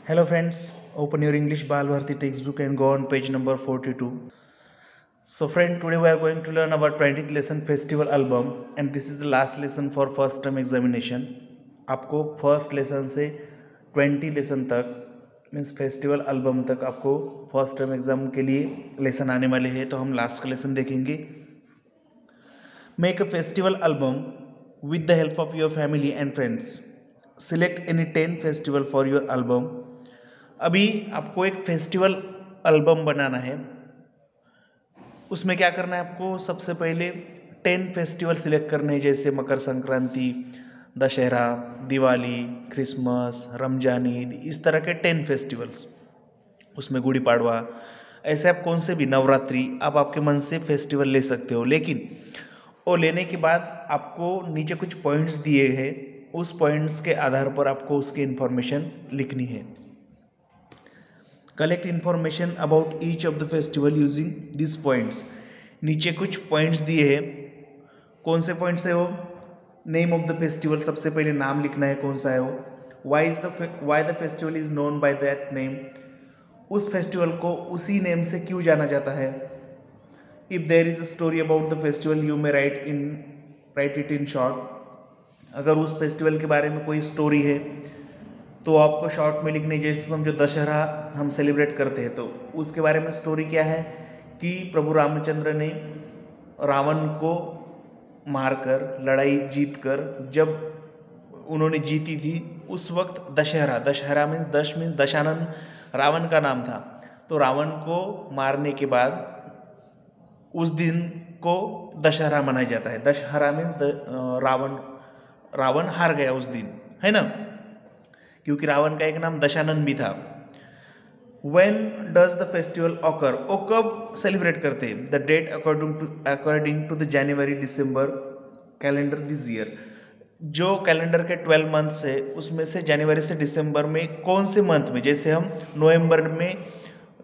Hello friends, open your English Balbharti textbook and go on page number 42. So friend, today we are going to learn about 20th lesson festival album and this is the last lesson for first term examination. आपको first lesson से 20 lesson तक means festival album तक आपको first term exam के लिए lesson आने वाले हैं, तो हम लास्ट का लेसन देखेंगे. Make a festival album with the help of your family and friends. Select any 10 festival for your album. अभी आपको एक फेस्टिवल एल्बम बनाना है. उसमें क्या करना है, आपको सबसे पहले 10 फेस्टिवल सिलेक्ट करने हैं, जैसे मकर संक्रांति, दशहरा, दिवाली, क्रिसमस, रमजान ईद, इस तरह के 10 फेस्टिवल्स. उसमें गुड़ी पाड़वा, ऐसे आप कौन से भी नवरात्रि आप आपके मन से फेस्टिवल ले सकते हो. लेकिन वो लेने के बाद आपको नीचे कुछ पॉइंट्स दिए हैं, उस पॉइंट्स के आधार पर आपको उसकी इन्फॉर्मेशन लिखनी है. Collect information about each of the festival using this points. नीचे कुछ पॉइंट्स दिए हैं. कौन से पॉइंट्स है वो? नेम ऑफ द फेस्टिवल, सबसे पहले नाम लिखना है कौन सा है वो. Why the festival is known by that name, उस फेस्टिवल को उसी नेम से क्यों जाना जाता है. If there is a story about the festival you may write it in short. अगर उस फेस्टिवल के बारे में कोई स्टोरी है तो आपको शॉर्ट में लिखनी. जैसे समझो दशहरा हम सेलिब्रेट करते हैं, तो उसके बारे में स्टोरी क्या है कि प्रभु रामचंद्र ने रावण को मारकर, लड़ाई जीत कर, जब उन्होंने जीती थी उस वक्त दशहरा मीन्स दशानन रावण का नाम था. तो रावण को मारने के बाद उस दिन को दशहरा मनाया जाता है. दशहरा मीन्स रावण हार गया उस दिन, है ना, क्योंकि रावण का एक नाम दशानन भी था. When does the festival occur? वो कब सेलिब्रेट करते हैं? The date according to the January December calendar this year. जो कैलेंडर के 12 मंथ्स है उसमें से जनवरी से दिसंबर में कौन से मंथ में, जैसे हम नवंबर में,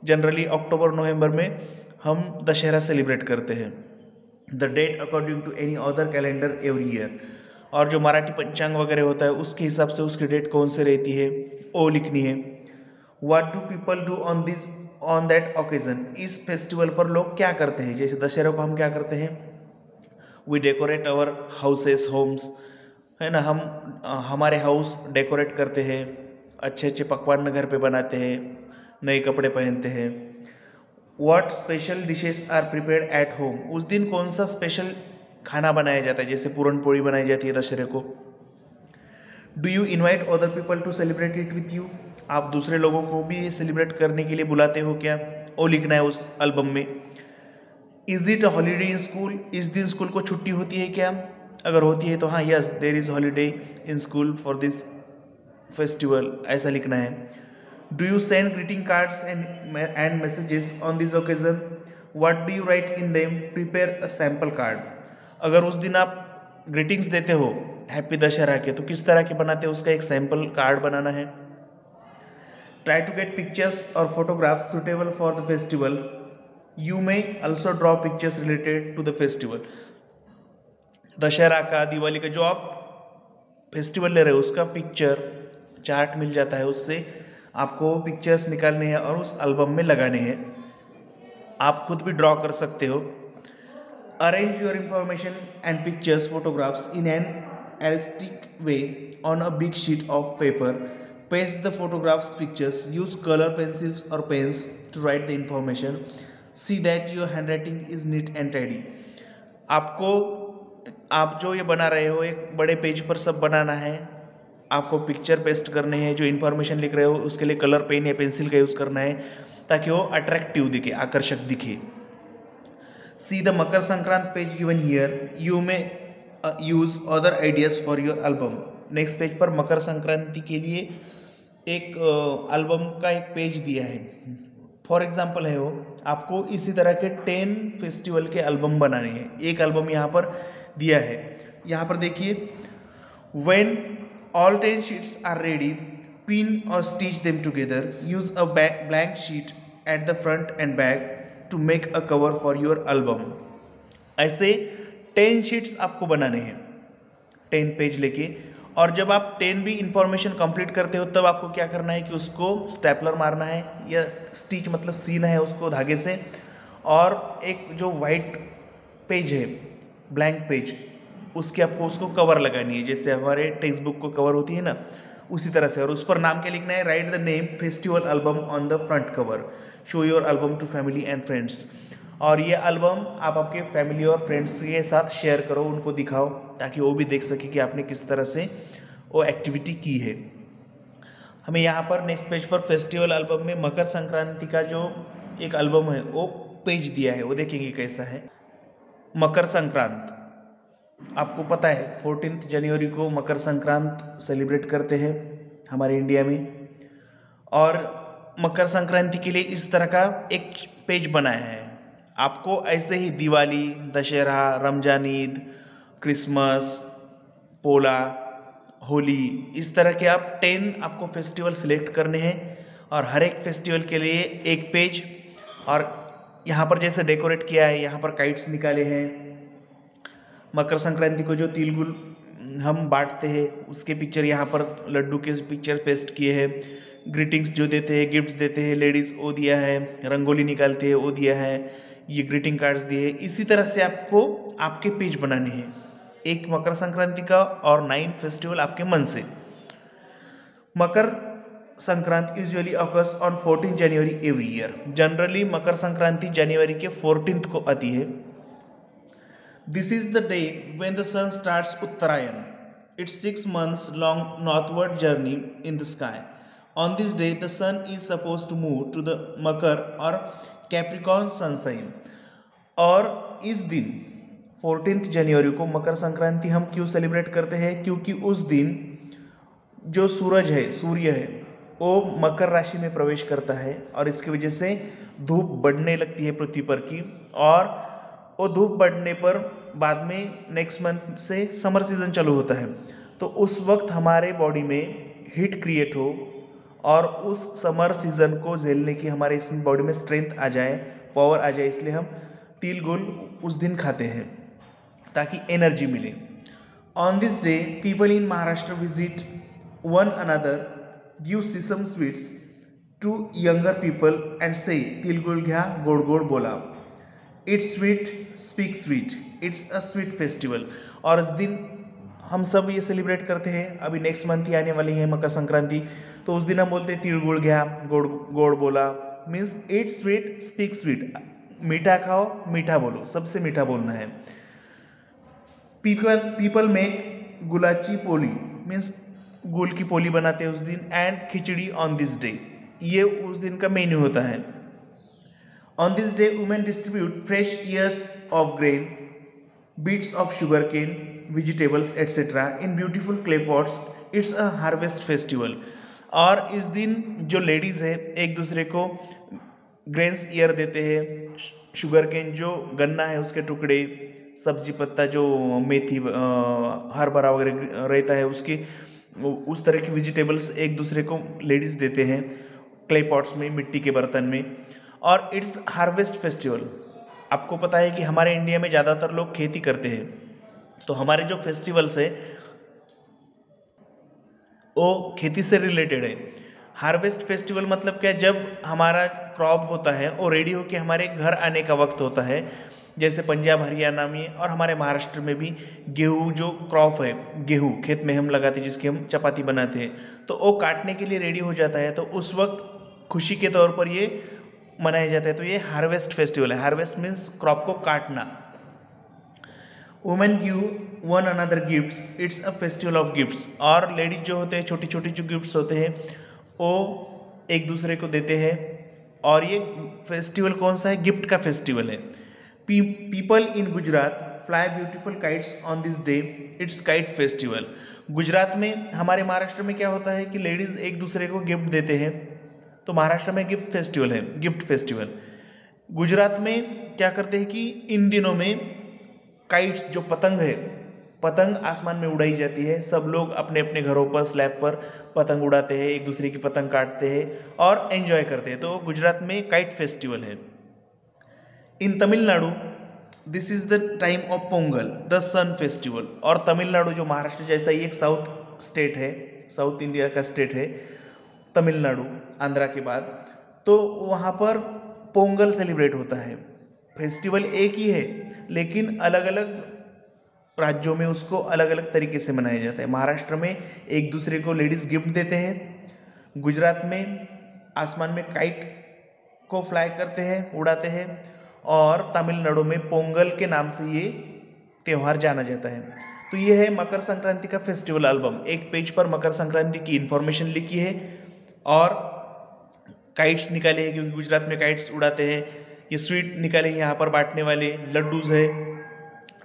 जनरली अक्टूबर नवंबर में हम दशहरा सेलिब्रेट करते हैं. The date according to any other calendar every year. और जो मराठी पंचांग वगैरह होता है उसके हिसाब से उसकी डेट कौन से रहती है वो लिखनी है. What do people do on that occasion. इस फेस्टिवल पर लोग क्या करते हैं. जैसे दशहरा को हम क्या करते हैं, we decorate our houses, homes, है ना, हम हमारे हाउस डेकोरेट करते हैं, अच्छे अच्छे पकवान घर पे बनाते हैं, नए कपड़े पहनते हैं. What special dishes are prepared at home. उस दिन कौन सा स्पेशल खाना बनाया जाता है, जैसे पूरन पोड़ी बनाई जाती है दशहरे को. Do you invite other people to celebrate it with you. आप दूसरे लोगों को भी ये सेलिब्रेट करने के लिए बुलाते हो क्या, वो लिखना है उस एल्बम में. Is it a holiday in school. इस दिन स्कूल को छुट्टी होती है क्या. अगर होती है तो हाँ, yes there is holiday in school for this festival, ऐसा लिखना है. Do you send greeting cards and messages on this occasion. What do you write in them. Prepare a sample card. अगर उस दिन आप ग्रीटिंग्स देते हो हैप्पी दशहरा के, तो किस तरह के बनाते हो, उसका एक सैम्पल कार्ड बनाना है. ट्राई टू गेट पिक्चर्स और photographs suitable for the festival. You may also draw pictures related to the festival. Dussehra का, दिवाली का, जो आप फेस्टिवल ले रहे हो उसका पिक्चर चार्ट मिल जाता है, उससे आपको पिक्चर्स निकालने हैं और उस एल्बम में लगाने हैं. आप खुद भी ड्रॉ कर सकते हो. Arrange your information and pictures photographs in an artistic way on a big sheet of paper. Paste the photographs pictures. Use color pencils or pens to write the information. See that your handwriting is neat and tidy. आपको, आप जो ये बना रहे हो एक बड़े page पर सब बनाना है. आपको पिक्चर पेस्ट करने हैं, जो इन्फॉर्मेशन लिख रहे हो उसके लिए कलर पेन या पेंसिल का यूज़ करना है ताकि वो अट्रैक्टिव दिखे, आकर्षक दिखे. See the Makar Sankrant page given here. You may use other ideas for your album. Next page पर मकर संक्रांति के लिए एक एल्बम का एक पेज दिया है. फॉर एग्जाम्पल है वो, आपको इसी तरह के 10 फेस्टिवल के एल्बम बनाने हैं. एक एल्बम यहाँ पर दिया है. यहाँ पर देखिए, when all 10 sheets are ready, pin और stitch them together. Use a blank sheet at the front and back to make a cover for your album. ऐसे 10 शीट्स आपको बनाने हैं, 10 पेज लेके, और जब आप 10 भी इंफॉर्मेशन कंप्लीट करते हो तब आपको क्या करना है कि उसको स्टेपलर मारना है या स्टिच मतलब सीना है उसको धागे से, और एक जो वाइट पेज है ब्लैंक पेज उसके आपको उसको कवर लगानी है, जैसे हमारे टेक्स्ट बुक को कवर होती है ना उसी तरह से। और उस पर नाम क्या लिखना है, write the name festival album on the front cover, show your album to family and friends. और ये एल्बम आप आपके फैमिली और फ्रेंड्स के साथ शेयर करो, उनको दिखाओ ताकि वो भी देख सके कि आपने किस तरह से वो एक्टिविटी की है। हमें यहाँ पर नेक्स्ट पेज पर फेस्टिवल एल्बम में मकर संक्रांति का जो एक एल्बम है वो पेज दिया है, वो देखेंगे कैसा है। मकर संक्रांत आपको पता है 14 जनवरी को मकर संक्रांत सेलिब्रेट करते हैं हमारे इंडिया में। और मकर संक्रांति के लिए इस तरह का एक पेज बनाया है। आपको ऐसे ही दिवाली, दशहरा, रमजान ईद, क्रिसमस, पोला, होली, इस तरह के आप 10 आपको फेस्टिवल सिलेक्ट करने हैं और हर एक फेस्टिवल के लिए एक पेज। और यहाँ पर जैसे डेकोरेट किया है, यहाँ पर काइट्स निकाले हैं। मकर संक्रांति को जो तिल गुल हम बांटते हैं उसके पिक्चर यहाँ पर लड्डू के पिक्चर पेस्ट किए हैं। ग्रीटिंग्स जो देते हैं, गिफ्ट्स देते हैं लेडीज़, वो दिया है। रंगोली निकालते हैं, वो दिया है। ये ग्रीटिंग कार्ड्स दिए। इसी तरह से आपको आपके पेज बनाने हैं, एक मकर संक्रांति का और 9 फेस्टिवल आपके मन से। Makar Sankranti usually occurs on 14 January every year. Generally Makar Sankranti जनवरी के 14 को आती है। This is the day when the sun starts Uttarayan, its 6 months long northward journey in the sky. On this day, the sun is supposed to move to the Makar or Capricorn sun sign. और इस दिन 14 जनवरी को मकर संक्रांति हम क्यों celebrate करते हैं? क्योंकि उस दिन जो सूरज है, सूर्य है, वो मकर राशि में प्रवेश करता है और इसकी वजह से धूप बढ़ने लगती है पृथ्वी पर की। और वो धूप बढ़ने पर बाद में नेक्स्ट मंथ से समर सीजन चालू होता है, तो उस वक्त हमारे बॉडी में हीट क्रिएट हो और उस समर सीजन को झेलने की हमारे इस बॉडी में स्ट्रेंथ आ जाए, पावर आ जाए, इसलिए हम तिल गुल उस दिन खाते हैं ताकि एनर्जी मिले। On this day people in Maharashtra visit one another, give sesame sweets to younger people and say तिल गुल घ्या गोड गोड बोला। It's sweet speak sweet, it's a sweet festival. और इस दिन हम सब ये सेलिब्रेट करते हैं। अभी नेक्स्ट मंथ ही आने वाली है मकर संक्रांति, तो उस दिन हम बोलते हैं तिल गुड़ घ्या गोड़ गोड़ बोला, means it's sweet speak sweet, मीठा खाओ मीठा बोलो, सबसे मीठा बोलना है। पीपल मेक गुलाची पोली, मीन्स गुल की पोली बनाते हैं उस दिन। And khichdi on this day, ये उस दिन का मेन्यू होता है। On this day, women distribute fresh ears of grain, bits of sugarcane, vegetables, etc. in beautiful clay pots. It's a harvest festival. और इस दिन जो लेडीज़ है एक दूसरे को ग्रेन्स ईयर देते हैं, शुगर केन जो गन्ना है उसके टुकड़े, सब्जी पत्ता जो मेथी हरभरा वगैरह रहता है उसकी, उस तरह की वेजिटेबल्स एक दूसरे को लेडीज़ देते हैं क्ले पॉट्स में, मिट्टी के बर्तन में। और इट्स हार्वेस्ट फेस्टिवल। आपको पता है कि हमारे इंडिया में ज़्यादातर लोग खेती करते हैं, तो हमारे जो फेस्टिवल्स है वो खेती से रिलेटेड है। हार्वेस्ट फेस्टिवल मतलब क्या, जब हमारा क्रॉप होता है वो रेडी होके हमारे घर आने का वक्त होता है। जैसे पंजाब हरियाणा में और हमारे महाराष्ट्र में भी गेहूँ जो क्रॉप है, गेहूँ खेत में हम लगाते हैं जिसकी हम चपाती बनाते हैं, तो वो काटने के लिए रेडी हो जाता है, तो उस वक्त खुशी के तौर पर ये मनाया जाता है। तो ये हार्वेस्ट फेस्टिवल है। हार्वेस्ट मीन्स क्रॉप को काटना। Women give one another gifts, it's a festival of gifts. और लेडीज जो होते हैं, छोटी छोटी जो गिफ्ट्स होते हैं वो एक दूसरे को देते हैं। और ये फेस्टिवल कौन सा है? गिफ्ट का फेस्टिवल है। People in Gujarat fly beautiful kites on this day, it's kite festival. Gujarat में, हमारे महाराष्ट्र में क्या होता है कि लेडीज़ एक दूसरे को गिफ्ट देते हैं, तो महाराष्ट्र में गिफ्ट फेस्टिवल है, गिफ्ट फेस्टिवल। गुजरात में क्या करते हैं कि इन दिनों में काइट्स जो पतंग है, पतंग आसमान में उड़ाई जाती है। सब लोग अपने अपने घरों पर स्लैब पर पतंग उड़ाते हैं, एक दूसरे की पतंग काटते हैं और एंजॉय करते हैं। तो गुजरात में काइट फेस्टिवल है। In Tamil Nadu this is the time of Pongal, the sun festival. और तमिलनाडु जो महाराष्ट्र जैसा ही एक साउथ स्टेट है, साउथ इंडिया का स्टेट है तमिलनाडु, आंध्रा के बाद, तो वहाँ पर पोंगल सेलिब्रेट होता है। फेस्टिवल एक ही है लेकिन अलग अलग राज्यों में उसको अलग अलग तरीके से मनाया जाता है। महाराष्ट्र में एक दूसरे को लेडीज़ गिफ्ट देते हैं, गुजरात में आसमान में काइट को फ्लाई करते हैं, उड़ाते हैं, और तमिलनाडु में पोंगल के नाम से ये त्यौहार जाना जाता है। तो ये है मकर संक्रांति का फेस्टिवल एल्बम। एक पेज पर मकर संक्रांति की इन्फॉर्मेशन लिखी है और काइट्स निकाले हैं, क्योंकि गुजरात में काइट्स उड़ाते हैं। ये स्वीट निकाले यहाँ पर बांटने वाले, लड्डूज है,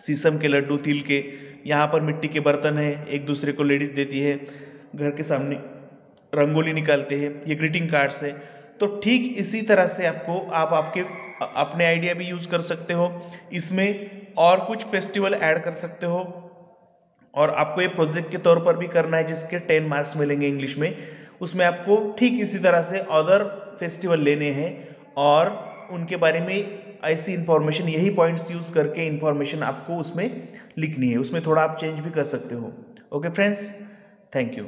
शीशम के लड्डू, तिल के, यहाँ पर मिट्टी के बर्तन है, एक दूसरे को लेडीज़ देती है, घर के सामने रंगोली निकालते हैं, ये ग्रीटिंग कार्ड्स है। तो ठीक इसी तरह से आप अपने आइडिया भी यूज़ कर सकते हो, इसमें और कुछ फेस्टिवल ऐड कर सकते हो, और आपको ये प्रोजेक्ट के तौर पर भी करना है जिसके 10 मार्क्स मिलेंगे इंग्लिश में। उसमें आपको ठीक इसी तरह से अदर फेस्टिवल लेने हैं और उनके बारे में ऐसी इन्फॉर्मेशन, यही पॉइंट्स यूज़ करके इन्फॉर्मेशन आपको उसमें लिखनी है। उसमें थोड़ा आप चेंज भी कर सकते हो। Okay friends, thank you.